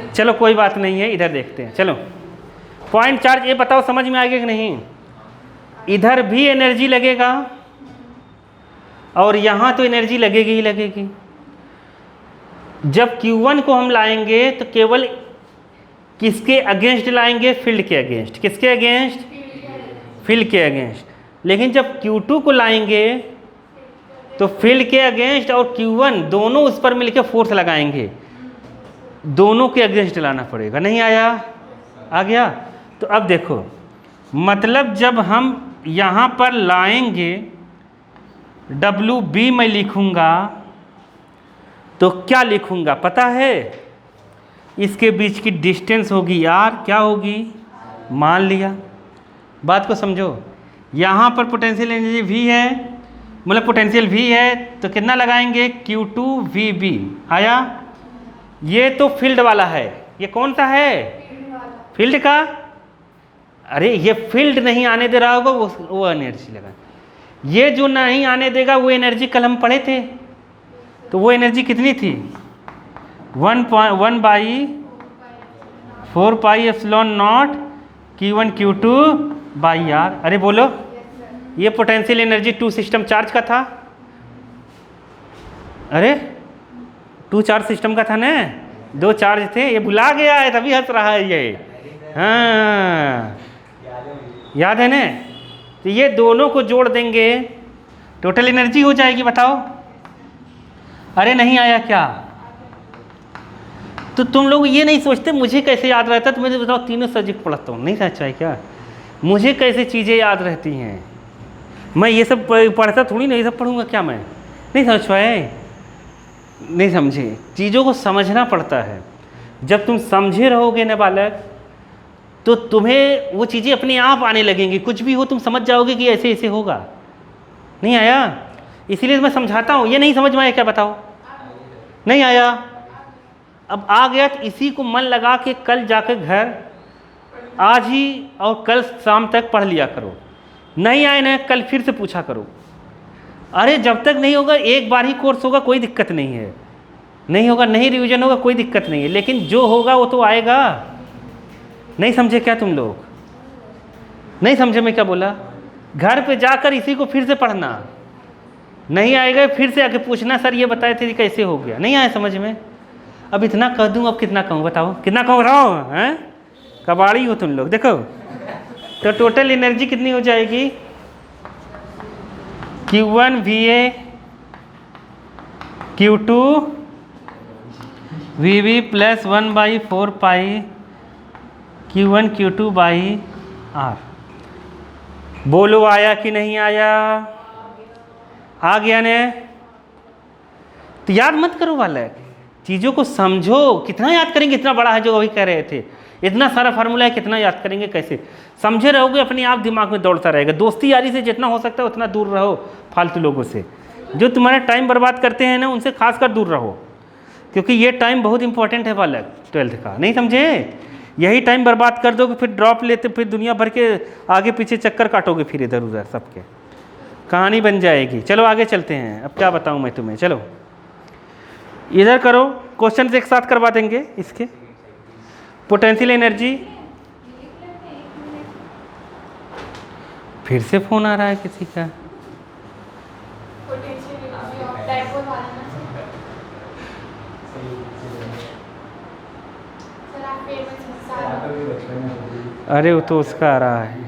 चलो कोई बात नहीं है, इधर देखते हैं। चलो पॉइंट चार्ज, ये बताओ समझ में आएगा कि नहीं? इधर भी एनर्जी लगेगा और यहाँ तो एनर्जी लगेगी ही लगेगी। जब Q1 को हम लाएंगे तो केवल किसके अगेंस्ट लाएंगे? फील्ड के अगेंस्ट। किसके अगेंस्ट? फील्ड के अगेंस्ट। लेकिन जब Q2 को लाएंगे तो फील्ड के अगेंस्ट और Q1 दोनों उस पर मिलकर फोर्स लगाएंगे, दोनों के अगेंस्ट लाना पड़ेगा। नहीं आया? आ गया? तो अब देखो, मतलब जब हम यहाँ पर लाएंगे WB मैं लिखूंगा तो क्या लिखूंगा पता है? इसके बीच की डिस्टेंस होगी R, क्या होगी? मान लिया। बात को समझो, यहाँ पर पोटेंशियल एनर्जी V है, मतलब पोटेंशियल V है, तो कितना लगाएंगे? Q2 VB। आया? ये तो फील्ड वाला है, ये कौन सा है? फील्ड का। अरे ये फील्ड नहीं आने दे रहा होगा, वो एनर्जी लगा। ये जो नहीं आने देगा वो एनर्जी कल हम पढ़े थे, तो वो एनर्जी कितनी थी? 1/4πε0 Q1 Q2 R। अरे बोलो, ये पोटेंशियल एनर्जी 2 सिस्टम चार्ज का था। अरे 2 चार्ज सिस्टम का था ना, 2 चार्ज थे, ये भुला गया है तभी हंस रहा है ये। हाँ याद है ना? तो ये दोनों को जोड़ देंगे, टोटल एनर्जी हो जाएगी। बताओ, अरे नहीं आया क्या? तो तुम लोग ये नहीं सोचते मुझे कैसे याद रहता? तो मुझे बताओ, तीनों सब्जेक्ट पढ़ता हूँ, नहीं समझ पाए क्या? मुझे कैसे चीज़ें याद रहती हैं? मैं ये सब पढ़ता थोड़ी नहीं, सब पढ़ूंगा क्या मैं? नहीं समझ पाए? नहीं समझे? चीज़ों को समझना पड़ता है। जब तुम समझे रहोगे ना बालक, तो तुम्हें वो चीज़ें अपने आप आने लगेंगी। कुछ भी हो तुम समझ जाओगे कि ऐसे ऐसे होगा। नहीं आया? इसीलिए मैं समझाता हूँ। ये नहीं समझ में आया क्या? बताओ। नहीं आया? अब आ गया तो इसी को मन लगा के कल जाकर घर आज ही और कल शाम तक पढ़ लिया करो। नहीं आए ना, कल फिर से पूछा करो। अरे जब तक नहीं होगा, एक बार ही कोर्स होगा, कोई दिक्कत नहीं है। नहीं होगा, नहीं रिवीजन होगा, कोई दिक्कत नहीं है, लेकिन जो होगा वो तो आएगा। नहीं समझे क्या तुम लोग? नहीं समझे मैं क्या बोला? घर पे जाकर इसी को फिर से पढ़ना। नहीं आएगा फिर से आके पूछना, सर ये बताए थे कैसे हो गया? नहीं आया समझ में? अब इतना कह दूँ, अब कितना कहूँ? बताओ कितना कहूँ? रहो हैं, कबाड़ी हो तुम लोग। देखो तो टोटल एनर्जी कितनी हो जाएगी? Q1 VA Q2 VB plus 1/4π Q1 Q2 R। बोलो आया कि नहीं आया? आ गया ने? तो याद मत करो बालक, चीज़ों को समझो। कितना याद करेंगे? इतना बड़ा है जो अभी कह रहे थे, इतना सारा फार्मूला है, कितना याद करेंगे? कैसे समझे रहोगे? अपने आप दिमाग में दौड़ता रहेगा। दोस्ती यारी से जितना हो सकता है उतना दूर रहो। फालतू लोगों से जो तुम्हारा टाइम बर्बाद करते हैं ना, उनसे खासकर दूर रहो, क्योंकि ये टाइम बहुत इंपॉर्टेंट है बालक, 12th का। नहीं समझे? यही टाइम बर्बाद कर दोगे, फिर ड्रॉप लेते, फिर दुनिया भर के आगे पीछे चक्कर काटोगे, फिर इधर उधर सबके कहानी बन जाएगी। चलो आगे चलते हैं। अब क्या बताऊँ मैं तुम्हें? चलो इधर करो, क्वेश्चन एक साथ करवा देंगे इसके। पोटेंशियल एनर्जी, फिर से फोन आ रहा है किसी का। अरे वो तो उसका आ रहा है।